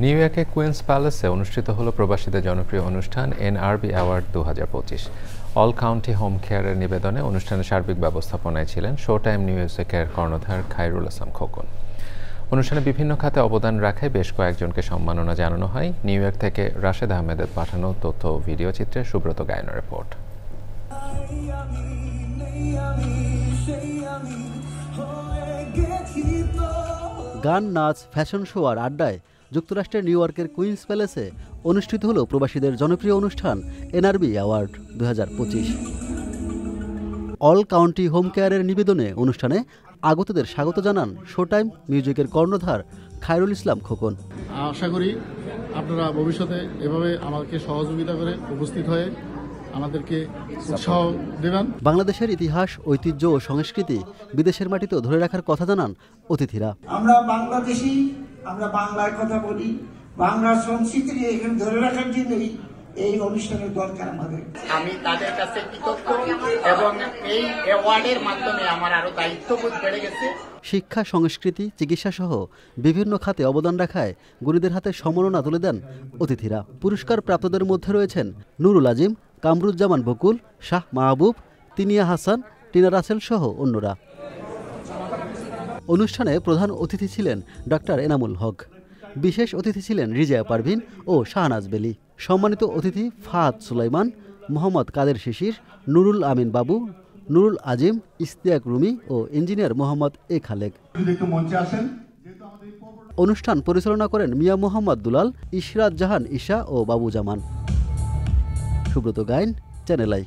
New ইয়র্কে queen's প্যালেসে অনুষ্ঠিত হলো প্রবাসীদের জনপ্রিয় অনুষ্ঠান NRB award 2025। All county home কেয়ারের নিবেদনে অনুষ্ঠানের সার্বিক ব্যবস্থাপনায় ছিলেন শো টাইম নিউজের কর্ণধার খায়রুল ইসলাম খোকন। অনুষ্ঠানে বিভিন্ন খাতে অবদান রাখায় বেশ কয়েকজনকে সম্মাননা জানানো হয়। নিউ ইয়র্ক থেকে রাশেদ আহমেদের পাঠানো তথ্য ও ভিডিও চিত্রে সুব্রত গায়নের রিপোর্ট। গান, নাচ, ফ্যাশন শো আর আড্ডায় যুক্তরাষ্ট্রের নিউ ইয়র্কের কুইন্স প্যালেসে অনুষ্ঠিত হলো প্রবাসীদের জনপ্রিয় অনুষ্ঠান NRB award 2025। All county home কেয়ারের নিবেদনে অনুষ্ঠানে আগতদের স্বাগত জানান শো টাইম মিউজিকের কর্ণধার খায়রুল ইসলাম খোকন। আশা করি আপনারা ভবিষ্যতে এভাবে আমাদেরকে সহযোগিতা করে উপস্থিত হয়ে আমাদেরকে উৎসাহ দেবেন। বাংলাদেশের ইতিহাস, ঐতিহ্য ও সংস্কৃতি বিদেশের মাটিতেও ধরে রাখার কথা জানান অতিথিরা। আমরা বাংলাদেশি, আমরা বাংলার কথা বলি, বাংলার সংস্কৃতি এখানে ধরে রাখার জন্যই এই অনুষ্ঠানের দরকার আমাদের। আমি তাদের কাছে কৃতজ্ঞ এবং এই অ্যাওয়ার্ডের মাধ্যমে আমার আরো দায়িত্ববোধ বেড়ে গেছে। শিক্ষা, সংস্কৃতি, চিকিৎসা সহ বিভিন্ন খাতে অবদান রাখায় গুণীদের হাতে সম্মাননা তুলে দেন অতিথিরা। পুরস্কার প্রাপ্তদের মধ্যে রয়েছেন নুরুল আজিম, কামরুজ্জামান বকুল, শাহ মাহবুব, তিনিয়া হাসান, টিনা রাসেল সহ অন্যরা। অনুষ্ঠানে প্রধান অতিথি ছিলেন ডক্টর এনামুল হক, বিশেষ অতিথি ছিলেন রিজা পারভিন ও শাহনাজ বেলি। সম্মানিত অতিথি ফাহাদ সুলাইমান, মোহাম্মদ কাদের শিশির, নুরুল আমিন বাবু, নুরুল আজিম, ইস্তিয়াক রুমি ও ইঞ্জিনিয়ার মোহাম্মদ এ খালেক। অনুষ্ঠান পরিচালনা করেন মিয়া মোহাম্মদ দুলাল, ইশরাত জাহান ঈশা ও বাবু জামান। Subrata Gain, channel I.